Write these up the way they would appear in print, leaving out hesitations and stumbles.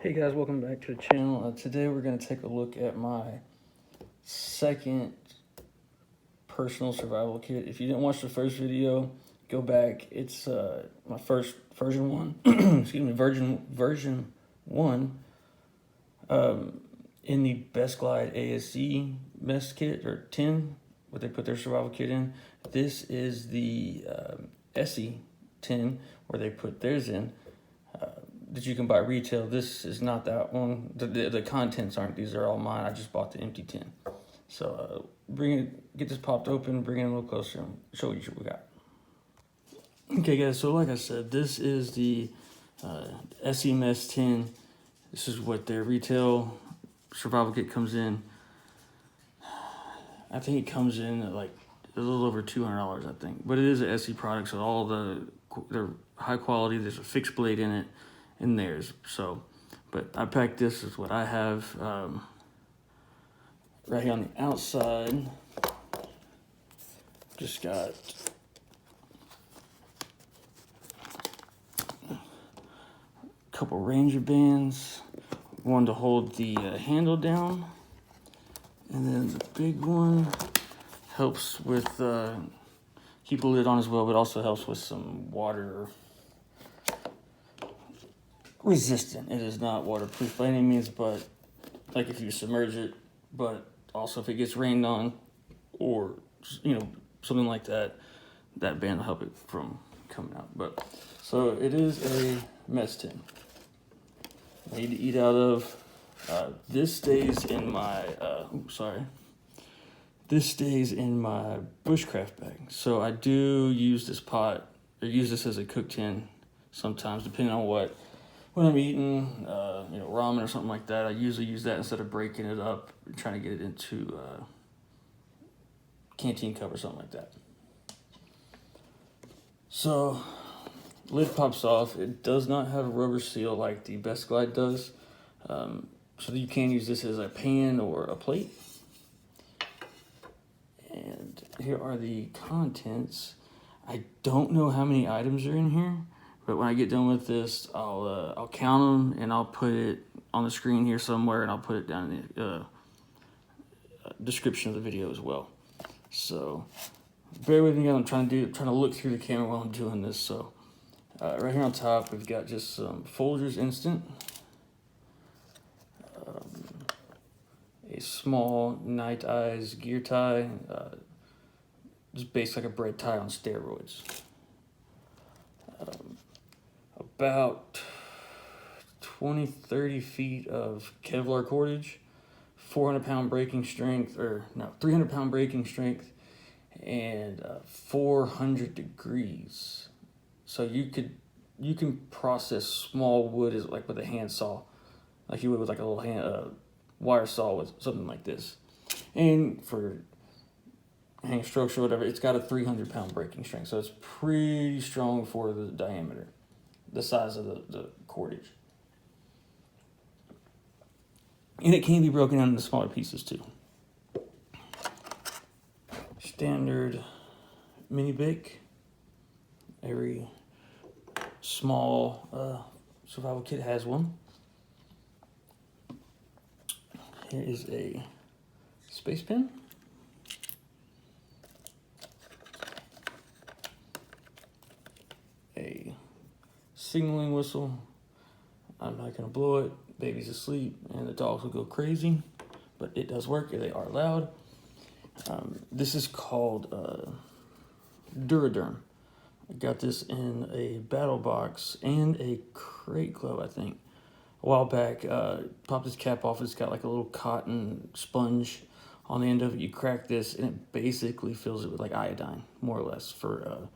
Hey guys, welcome back to the channel. Today we're going to take a look at my second personal survival kit. If you didn't watch the first video, go back. It's my first version 1, excuse me, version 1 in the Best Glide ASC mess kit, or tin, what they put their survival kit in. This is the Essie tin, where they put theirs in. That you can buy retail. This is not that one. The contents aren't. These are all mine. I just bought the empty tin. So get this popped open, bring it a little closer, and show you what we got. Okay, guys. So like I said, this is the SEMS tin. This is what their retail survival kit comes in. I think it comes in at like a little over $200, I think. But it is an SE product, so all they're high quality. There's a fixed blade in it. In theirs. So, but I packed this is what I have right here on the outside. Just got a couple Ranger bands, one to hold the handle down, and then the big one helps with keep the lid on as well, but also helps with some water resistant. It is not waterproof by any means, but like if you submerge it, but also if it gets rained on or something like that, that band will help it from coming out. But so it is a mess tin I need to eat out of. This stays in my this stays in my bushcraft bag. So I do use this pot, or use this as a cook tin sometimes, depending on when I'm eating, ramen or something like that. I usually use that instead of breaking it up and trying to get it into a canteen cup or something like that. So, lid pops off. It does not have a rubber seal like the Best Glide does. So you can use this as a pan or a plate. And here are the contents. I don't know how many items are in here, but when I get done with this, I'll count them and I'll put it on the screen here somewhere, and I'll put it down in the description of the video as well. So bear with me, I'm trying to look through the camera while I'm doing this. So right here on top, we've got just some Folgers Instant, a small Night Eyes gear tie, just based like a bread tie on steroids. About 20-30 feet of Kevlar cordage, 400-pound breaking strength, 300-pound breaking strength, and 400 degrees. So you can process small wood as like with a handsaw, like you would with like a little wire saw with something like this. And for hang structure or whatever, it's got a 300-pound breaking strength, so it's pretty strong for the diameter, the size of the cordage. And it can be broken down into smaller pieces too. Standard mini bake. Every small survival kit has one. Here is a space pen. A signaling whistle. I'm not gonna blow it. Baby's asleep and the dogs will go crazy, but it does work. They are loud. This is called Duraderm. I got this in a battle box and a crate glove, I think, a while back. Popped this cap off. It's got like a little cotton sponge on the end of it. You crack this and it basically fills it with like iodine, more or less, for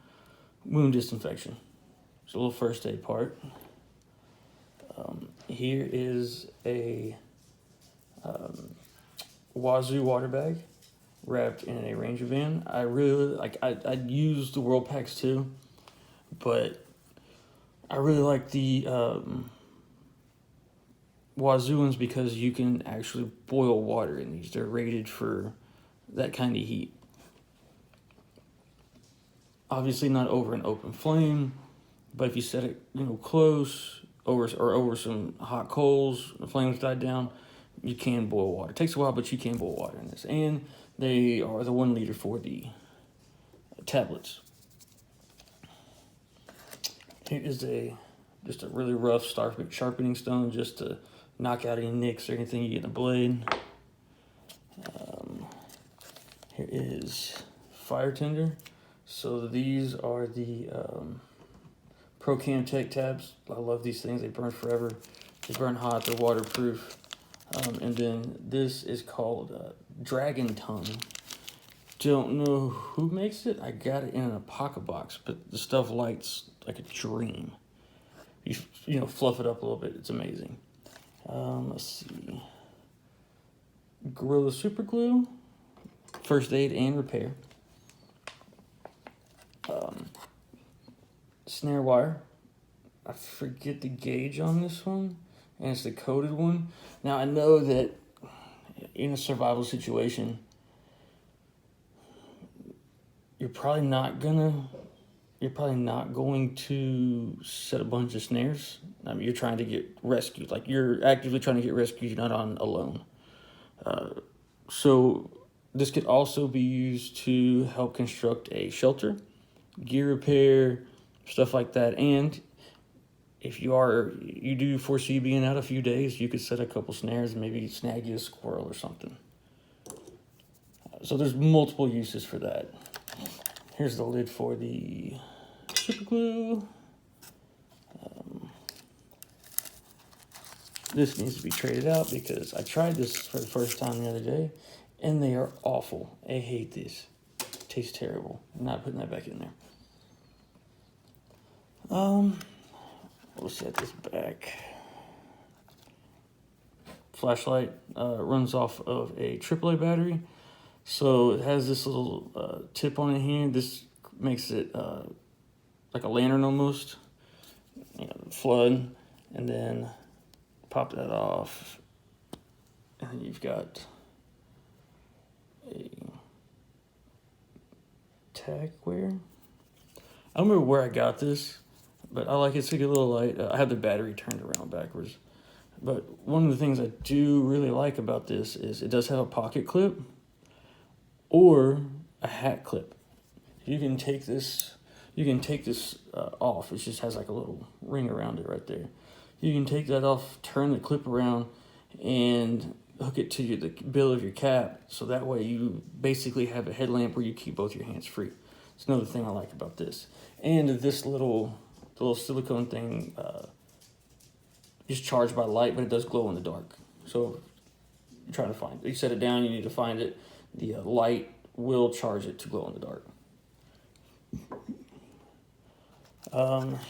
wound disinfection. It's a little first aid part. Here is a Wazoo water bag wrapped in a Ranger van. I really like. I'd use the World Packs too, but I really like the Wazoo ones because you can actually boil water in these. They're rated for that kind of heat. Obviously not over an open flame, but if you set it close, over some hot coals, the flames died down, you can boil water. It takes a while, but you can boil water in this. And they are the 1 liter for the tablets. Here is just a really rough sharpening stone just to knock out any nicks or anything you get in the blade. Here is fire tinder. So these are the ProCamTech tabs. I love these things. They burn forever. They burn hot. They're waterproof. And then this is called Dragon Tongue. Don't know who makes it. I got it in a pocket box, but the stuff lights like a dream. You know, fluff it up a little bit. It's amazing. Let's see. Gorilla Super Glue, first aid and repair. Snare wire. I forget the gauge on this one, and it's the coated one. Now I know that in a survival situation, you're probably not going to set a bunch of snares. I mean, you're trying to get rescued. Like, you're actively trying to get rescued. You're not on alone. So this could also be used to help construct a shelter, gear repair, stuff like that. And if you do foresee being out a few days, you could set a couple snares and maybe snag you a squirrel or something. So there's multiple uses for that. Here's the lid for the super glue. This needs to be traded out because I tried this for the first time the other day, and they are awful. I hate this. It tastes terrible. I'm not putting that back in there. We'll set this back. Flashlight runs off of a AAA battery. So it has this little tip on it here. This makes it like a lantern almost. You know, flood, and then pop that off. And then you've got a tack wear. I don't remember where I got this, but I like it. It's like a little light. I have the battery turned around backwards. But one of the things I do really like about this is it does have a pocket clip or a hat clip. You can take this off. It just has like a little ring around it right there. You can take that off, turn the clip around, and hook it to the bill of your cap. So that way you basically have a headlamp where you keep both your hands free. It's another thing I like about this. And this little silicone thing is charged by light, but it does glow in the dark. So you're trying to find it. You set it down, you need to find it. The light will charge it to glow in the dark.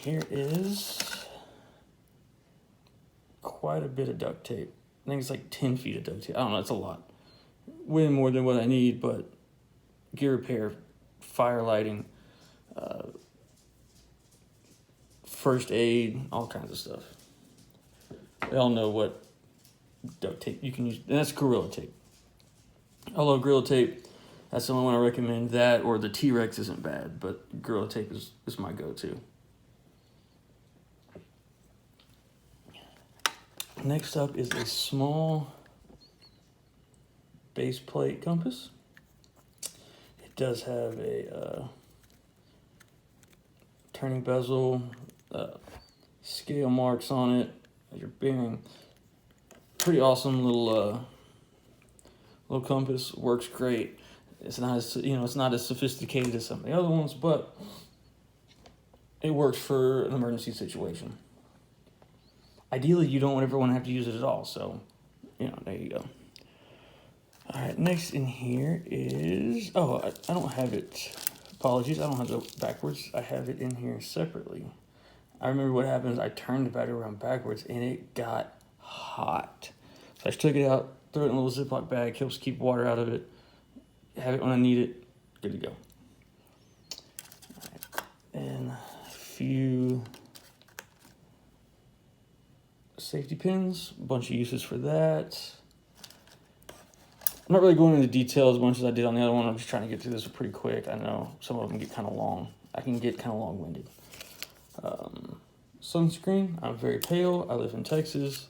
Here is quite a bit of duct tape. I think it's like 10 feet of duct tape. I don't know, it's a lot. Way more than what I need, but gear repair, fire lighting, first aid, all kinds of stuff. They all know what duct tape you can use, and that's Gorilla Tape. I love Gorilla Tape. That's the only one I recommend. That or the T-Rex isn't bad, but Gorilla Tape is my go-to. Next up is a small base plate compass. It does have a turning bezel, scale marks on it, your bearing. Pretty awesome little compass. Works great. It's not as sophisticated as some of the other ones, but it works for an emergency situation. Ideally, you don't ever want to have to use it at all, so, there you go. All right, next in here is, I don't have it, apologies, I don't have it backwards. I have it in here separately. I remember what happened is I turned the battery around backwards, and it got hot. So I just took it out, threw it in a little Ziploc bag, helps keep water out of it, have it when I need it, good to go. All right. And a few safety pins, a bunch of uses for that. I'm not really going into detail as much as I did on the other one. I'm just trying to get through this pretty quick. I know some of them get kind of long. I can get kind of long-winded. sunscreen. I'm very pale. I live in Texas.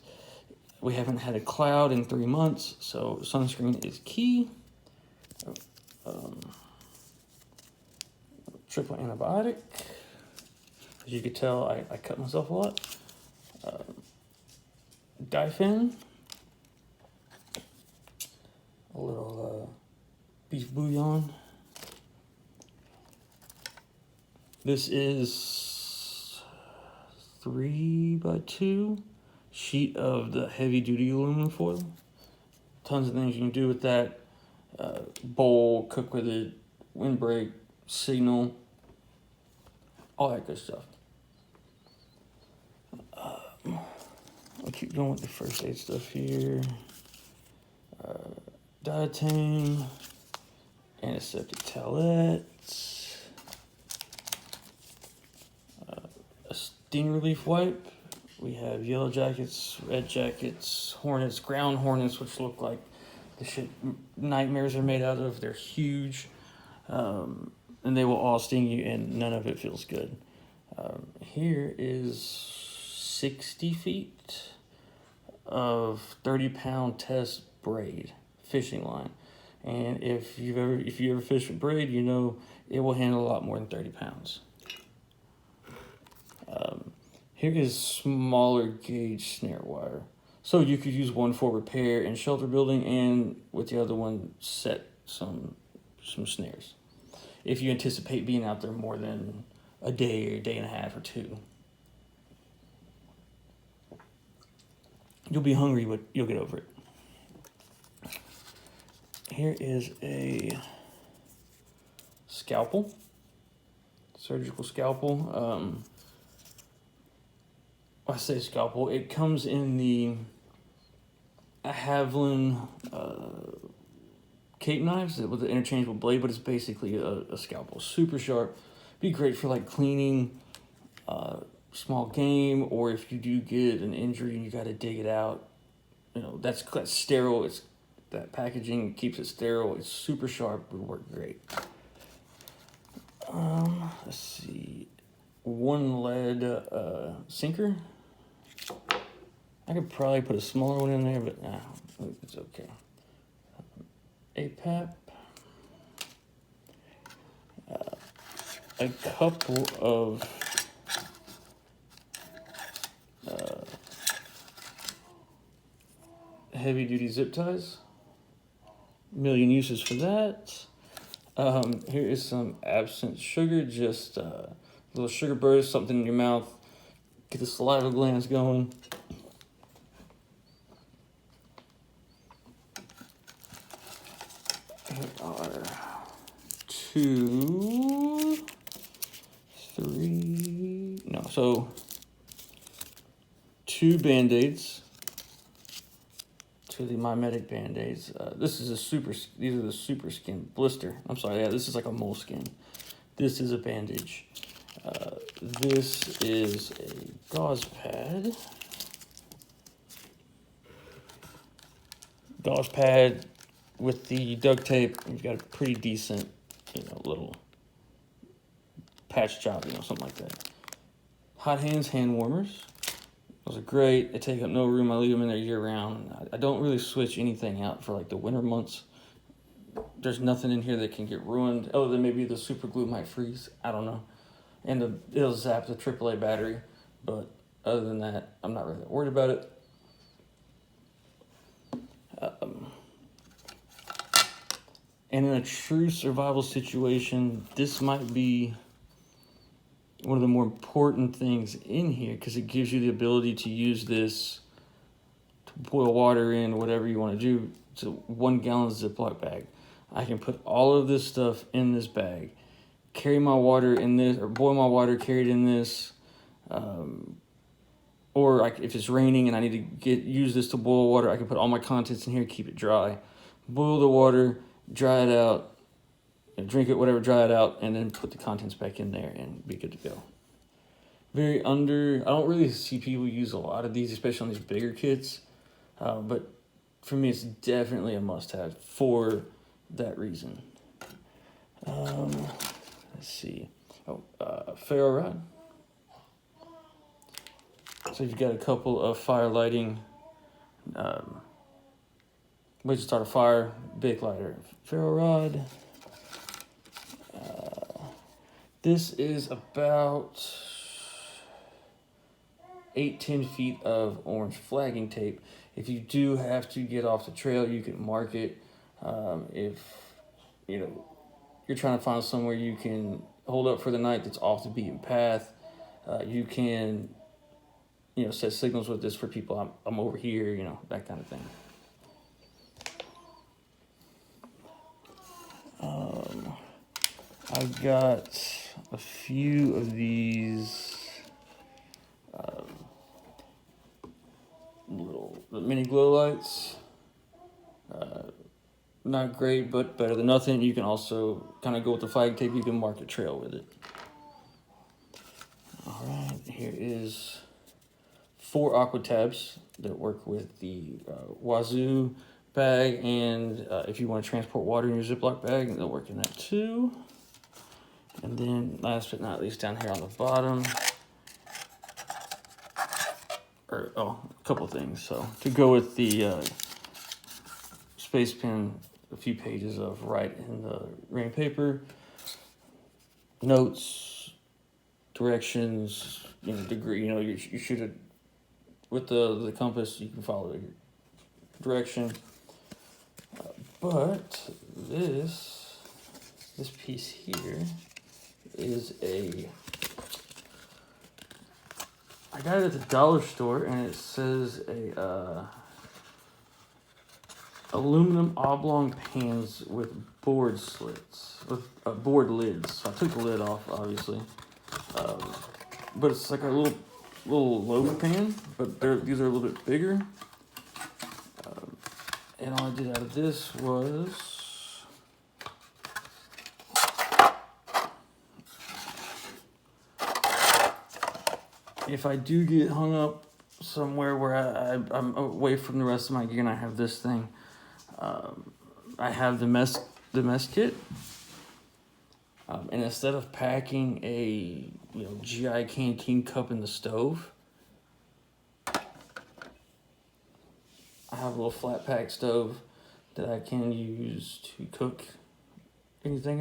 We haven't had a cloud in 3 months, so sunscreen is key. Triple antibiotic. As you can tell, I cut myself a lot. Difen. A little beef bouillon. This is 3x2 sheet of the heavy duty aluminum foil. Tons of things you can do with that. Bowl, cook with it, windbreak, signal, all that good stuff. I'll keep going with the first aid stuff here. Diatane, antiseptic towelettes, a sting relief wipe. We have yellow jackets, red jackets, hornets, ground hornets, which look like the shit nightmares are made out of. They're huge, and they will all sting you, and none of it feels good. Here is 60 feet of 30-pound test braid fishing line, and if you ever fished with braid, you know it will handle a lot more than 30 pounds. Here is smaller gauge snare wire. So you could use one for repair and shelter building, and with the other one, set some snares. If you anticipate being out there more than a day or a day and a half or two. You'll be hungry, but you'll get over it. Here is a scalpel, surgical scalpel. I say scalpel, it comes in the Havilland Cape knives with the interchangeable blade, but it's basically a scalpel. Super sharp. Be great for like cleaning small game, or if you do get an injury and you got to dig it out. You know, that's sterile. It's that packaging keeps it sterile. It's super sharp. It would work great. Let's see. One lead sinker. I could probably put a smaller one in there, but nah, it's okay. APAP. A couple of heavy duty zip ties. Million uses for that. Here is some absent sugar, just a little sugar burst, something in your mouth, get the saliva glands going. Here are 2, 3, no, so 2 Band-Aids. The MyMedic Band-Aids. These are the super skin blister. I'm sorry, yeah, this is like a moleskin. This is a bandage. This is a gauze pad. Gauze pad with the duct tape. You've got a pretty decent, little patch job, something like that. Hot Hands hand warmers. Those are great. They take up no room. I leave them in there year round. I don't really switch anything out for like the winter months. There's nothing in here that can get ruined other than maybe the super glue might freeze. I don't know. And it'll zap the AAA battery. But other than that, I'm not really worried about it. And in a true survival situation, this might be one of the more important things in here, because it gives you the ability to use this to boil water in, whatever you want to do. It's a 1 gallon Ziploc bag. I can put all of this stuff in this bag, carry my water in this, or boil my water, carry it in this, or if it's raining and I need to use this to boil water, I can put all my contents in here, keep it dry, boil the water, dry it out, drink it, whatever, dry it out, and then put the contents back in there and be good to go. I don't really see people use a lot of these, especially on these bigger kits, but for me it's definitely a must-have for that reason. Let's see. Ferro rod. So you've got a couple of fire lighting, ways to start a fire, big lighter, ferro rod. This is about 8-10 feet of orange flagging tape. If you do have to get off the trail, you can mark it. If you're trying to find somewhere you can hold up for the night that's off the beaten path, you can set signals with this for people. I'm over here, that kind of thing. I've got a few of these little mini glow lights. Not great, but better than nothing. You can also kind of go with the flag tape. You can mark a trail with it. All right, here is 4 aqua tabs that work with the Wazoo bag, and if you want to transport water in your Ziploc bag, they'll work in that too. And then last but not least, down here on the bottom, a couple of things. So to go with the space pen, a few pages of write in the rain paper, notes, directions, degree. You should have, with the compass, you can follow your direction. But this piece here is I got it at the dollar store, and it says aluminum oblong pans with board slits, with board lids. So I took the lid off, obviously, but it's like a little loaf pan, but these are a little bit bigger. And all I did out of this was if I do get hung up somewhere where I'm away from the rest of my gear and I have this thing, I have the mess kit. And instead of packing a GI canteen cup in the stove, I have a little flat pack stove that I can use to cook anything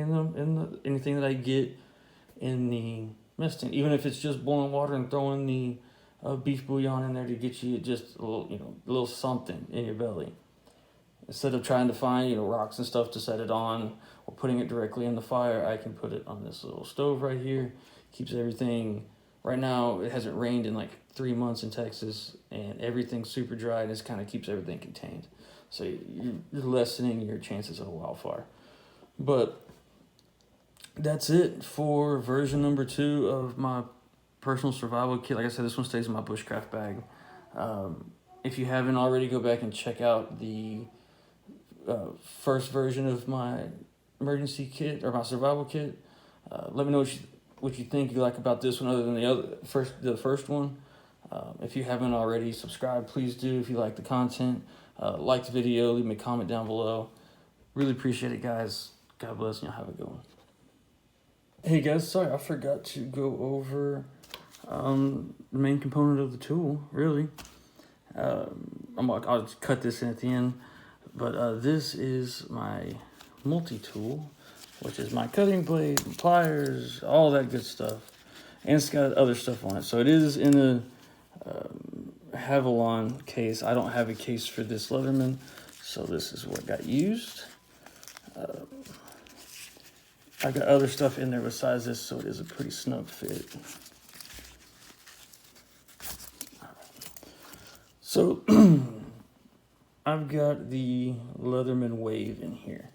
anything that I get in the mess tent, even if it's just boiling water and throwing the beef bouillon in there to get you just a little something in your belly. Instead of trying to find rocks and stuff to set it on or putting it directly in the fire, I can put it on this little stove right here. Keeps everything. Right now, it hasn't rained in like 3 months in Texas, and everything's super dry, and it kind of keeps everything contained. So you're lessening your chances of a wildfire. But that's it for version number 2 of my personal survival kit. Like I said, this one stays in my bushcraft bag. If you haven't already, go back and check out the first version of my emergency kit or my survival kit. Let me know what you think you like about this one other than the first one. If you haven't already, subscribe, please do. If you like the content, like the video, leave me a comment down below. Really appreciate it, guys. God bless, and y'all have a good one. Hey guys, sorry I forgot to go over the main component of the tool, really. I'll just cut this in at the end, but this is my multi-tool, which is my cutting blade, pliers, all that good stuff. And it's got other stuff on it. So it is in a Havalon case. I don't have a case for this Leatherman, so this is what got used. I got other stuff in there besides this, so it is a pretty snug fit. So I've got the Leatherman Wave in here.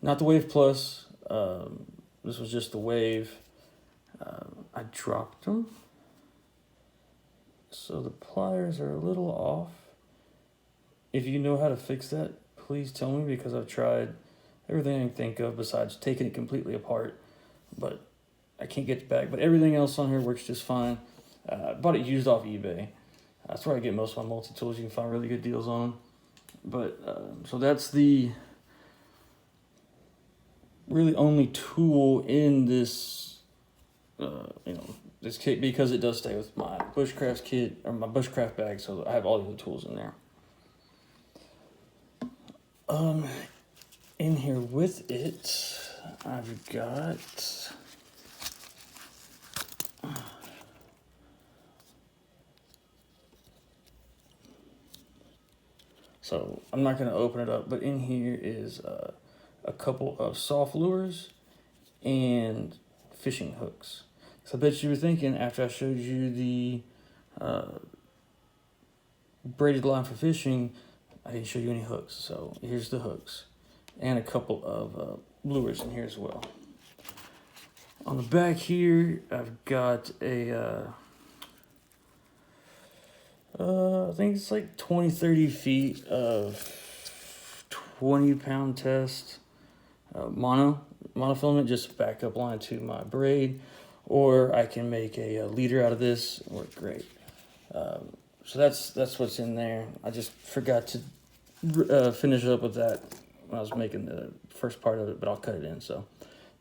Not the Wave Plus. This was just the Wave. I dropped them. So the pliers are a little off. If you know how to fix that, please tell me, because I've tried everything I can think of besides taking it completely apart, but I can't get it back. But everything else on here works just fine. I bought it used off eBay. That's where I get most of my multi-tools. You can find really good deals on them. But so that's the really only tool in this this kit because it does stay with my bushcraft kit or my bushcraft bag, so I have all the tools in there. In here with it, I've got so I'm not going to open it up, but in here is a couple of soft lures and fishing hooks. So I bet you were thinking after I showed you the braided line for fishing, I didn't show you any hooks. So here's the hooks and a couple of lures in here as well. On the back here, I've got a, I think it's like 20-30 feet of 20-pound test monofilament, just backup line to my braid, or I can make a leader out of this. Work great. So that's what's in there. I just forgot to finish up with that when I was making the first part of it, but I'll cut it in. So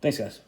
thanks, guys.